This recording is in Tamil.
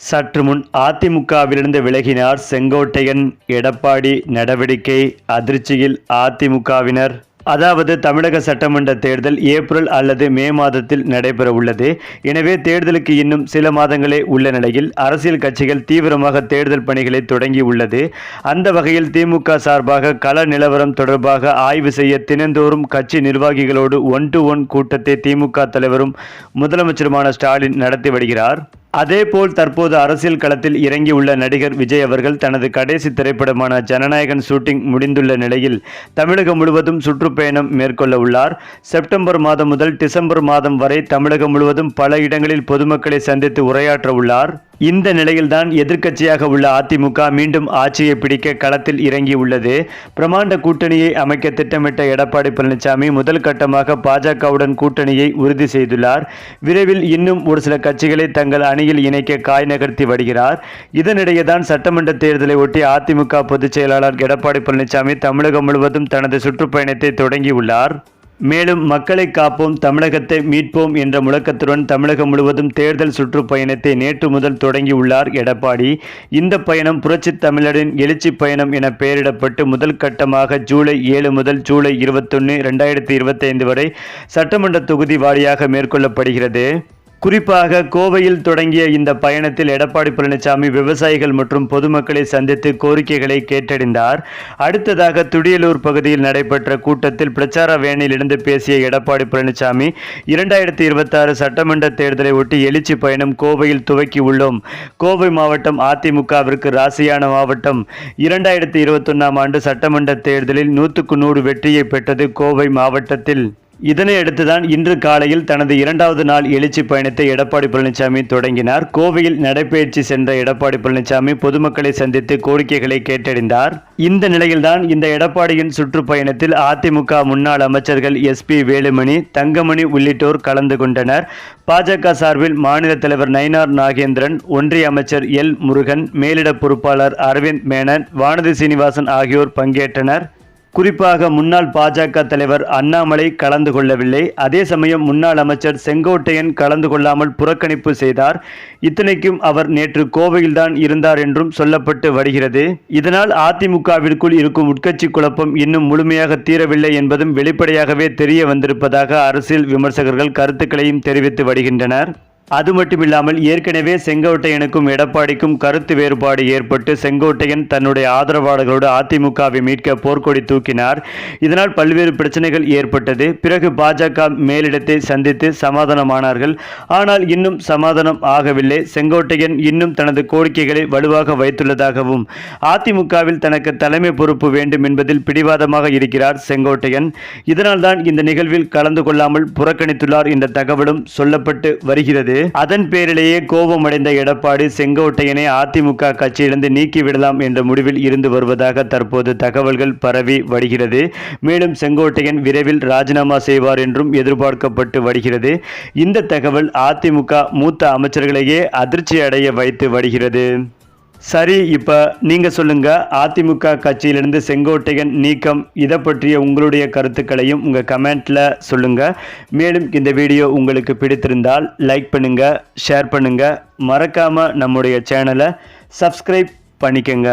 சற்று முன் அதிமுகவிலிருந்து விலகினார் செங்கோட்டையன். எடப்பாடி நடவடிக்கை அதிர்ச்சியில் அதிமுகவினர். அதாவது தமிழக சட்டமன்ற தேர்தல் ஏப்ரல் அல்லது மே மாதத்தில் நடைபெற உள்ளது. எனவே தேர்தலுக்கு இன்னும் சில மாதங்களே உள்ள நிலையில் அரசியல் கட்சிகள் தீவிரமாக தேர்தல் பணிகளை தொடங்கி உள்ளது. அந்த வகையில் திமுக சார்பாக கள நிலவரம் தொடர்பாக ஆய்வு செய்ய தினந்தோறும் கட்சி நிர்வாகிகளோடு 1-to-1 கூட்டத்தை திமுக தலைவரும் முதலமைச்சருமான ஸ்டாலின் நடத்தி வருகிறார். அதேபோல் தற்போது அரசியல் களத்தில் இறங்கியுள்ள நடிகர் விஜய் அவர்கள் தனது கடைசி திரைப்படமான ஜனநாயகன் ஷூட்டிங் முடிந்துள்ள நிலையில் தமிழகம் முழுவதும் சுற்றுப்பயணம் மேற்கொள்ள உள்ளார். செப்டம்பர் மாதம் முதல் டிசம்பர் மாதம் வரை தமிழகம் முழுவதும் பல இடங்களில் பொதுமக்களை சந்தித்து உரையாற்ற உள்ளார். இந்த நிலையில்தான் எதிர்க்கட்சியாக உள்ள அதிமுக மீண்டும் ஆட்சியை பிடிக்க களத்தில் இறங்கியுள்ளது. பிரமாண்ட கூட்டணியை அமைக்க திட்டமிட்ட எடப்பாடி பழனிசாமி முதல் கட்டமாக பாஜகவுடன் கூட்டணியை உறுதி செய்துள்ளார். விரைவில் இன்னும் ஒரு சில கட்சிகளை தங்கள் அணியில் இணைக்க காய் நகர்த்தி வருகிறார். இதனிடையே தான் சட்டமன்ற தேர்தலை ஒட்டி அதிமுக பொதுச் செயலாளர் எடப்பாடி பழனிசாமி தமிழகம் முழுவதும் தனது சுற்றுப்பயணத்தை தொடங்கியுள்ளார். மேலும் மக்களை காப்போம், தமிழகத்தை மீட்போம் என்ற முழக்கத்துடன் தமிழகம் முழுவதும் தேர்தல் சுற்றுப்பயணத்தை நேற்று முதல் தொடங்கியுள்ளார் எடப்பாடி. இந்த பயணம் புரட்சி தமிழரின் எழுச்சி பயணம் என பெயரிடப்பட்டு முதல் கட்டமாக ஜூலை 7 முதல் ஜூலை 21, 2025 வரை சட்டமன்ற தொகுதி வாரியாக மேற்கொள்ளப்படுகிறது. குறிப்பாக கோவையில் தொடங்கிய இந்த பயணத்தில் எடப்பாடி பழனிசாமி விவசாயிகள் மற்றும் பொதுமக்களை சந்தித்து கோரிக்கைகளை கேட்டறிந்தார். அடுத்ததாக துடியலூர் பகுதியில் நடைபெற்ற கூட்டத்தில் பிரச்சார வேனிலிருந்து பேசிய எடப்பாடி பழனிசாமி 2026 சட்டமன்ற தேர்தலை ஒட்டி எழுச்சி பயணம் கோவையில் துவக்கி உள்ளோம். கோவை மாவட்டம் அதிமுகவிற்கு ராசியான மாவட்டம். 2021 ஆண்டு சட்டமன்ற தேர்தலில் 100க்கு 100 வெற்றியை பெற்றது கோவை மாவட்டத்தில். இதனை அடுத்துதான் இன்று காலையில் தனது 2வது நாள் எழுச்சி பயணத்தை எடப்பாடி பழனிசாமி தொடங்கினார். கோவையில் நடைபயிற்சி சென்ற எடப்பாடி பழனிசாமி பொதுமக்களை சந்தித்து கோரிக்கைகளை கேட்டறிந்தார். இந்த நிலையில்தான் இந்த எடப்பாடியின் சுற்றுப்பயணத்தில் அதிமுக முன்னாள் அமைச்சர்கள் SP வேலுமணி, தங்கமணி உள்ளிட்டோர் கலந்து கொண்டனர். பாஜக சார்பில் மாநில தலைவர் நயினார் நாகேந்திரன், ஒன்றிய அமைச்சர் L முருகன், மேலிட பொறுப்பாளர் அரவிந்த் மேனன், வானதி சீனிவாசன் ஆகியோர் பங்கேற்றனர். குறிப்பாக முன்னாள் பாஜக தலைவர் அண்ணாமலை கலந்து கொள்ளவில்லை. அதே சமயம் முன்னாள் அமைச்சர் செங்கோட்டையன் கலந்து கொள்ளாமல் புறக்கணிப்பு செய்தார். இத்தனைக்கும் அவர் நேற்று கோவையில்தான் இருந்தார் என்றும் சொல்லப்பட்டு வருகிறது. இதனால் அதிமுகவிற்குள் இருக்கும் உட்கட்சி குழப்பம் இன்னும் முழுமையாக தீரவில்லை என்பதும் வெளிப்படையாகவே தெரிய வந்திருப்பதாக அரசியல் விமர்சகர்கள் கருத்துக்களையும் தெரிவித்து வருகின்றனர். அது மட்டுமில்லாமல் ஏற்கனவே செங்கோட்டையனுக்கும் எடப்பாடிக்கும் கருத்து வேறுபாடு ஏற்பட்டு செங்கோட்டையன் தன்னுடைய ஆதரவாளர்களோடு அதிமுகவை மீட்க போர்க்கொடி தூக்கினார். இதனால் பல்வேறு பிரச்சனைகள் ஏற்பட்டது. பிறகு பாஜக மேலிடத்தை சந்தித்து சமாதானமானார்கள். ஆனால் இன்னும் சமாதானம் ஆகவில்லை. செங்கோட்டையன் இன்னும் தனது கோரிக்கைகளை வலுவாக வைத்துள்ளதாகவும் அதிமுகவில் தனக்கு தலைமை பொறுப்பு வேண்டும் என்பதில் பிடிவாதமாக இருக்கிறார் செங்கோட்டையன். இதனால்தான் இந்த நிகழ்வில் கலந்து கொள்ளாமல் புறக்கணித்துள்ளார் என்ற தகவலும் சொல்லப்பட்டு வருகிறது. அதன் பேரிலேயே கோபமடைந்த எடப்பாடி செங்கோட்டையனை அதிமுக கட்சியிலிருந்து நீக்கிவிடலாம் என்ற முடிவில் இருந்து வருவதாக தற்போது தகவல்கள் பரவி வருகிறது. மேலும் செங்கோட்டையன் விரைவில் ராஜினாமா செய்வார் என்றும் எதிர்பார்க்கப்பட்டு வருகிறது. இந்த தகவல் அதிமுக மூத்த அமைச்சர்களையே அதிர்ச்சி அடைய வைத்து வருகிறது. சரி, இப்போ நீங்கள் சொல்லுங்கள், அதிமுக கட்சியிலிருந்து செங்கோட்டையன் நீக்கம் இதை பற்றிய உங்களுடைய கருத்துக்களையும் உங்கள் கமெண்ட்டில் சொல்லுங்கள். மேலும் இந்த வீடியோ உங்களுக்கு பிடித்திருந்தால் லைக் பண்ணுங்கள், ஷேர் பண்ணுங்கள், மறக்காமல் நம்முடைய சேனலை சப்ஸ்கிரைப் பண்ணிக்கங்க.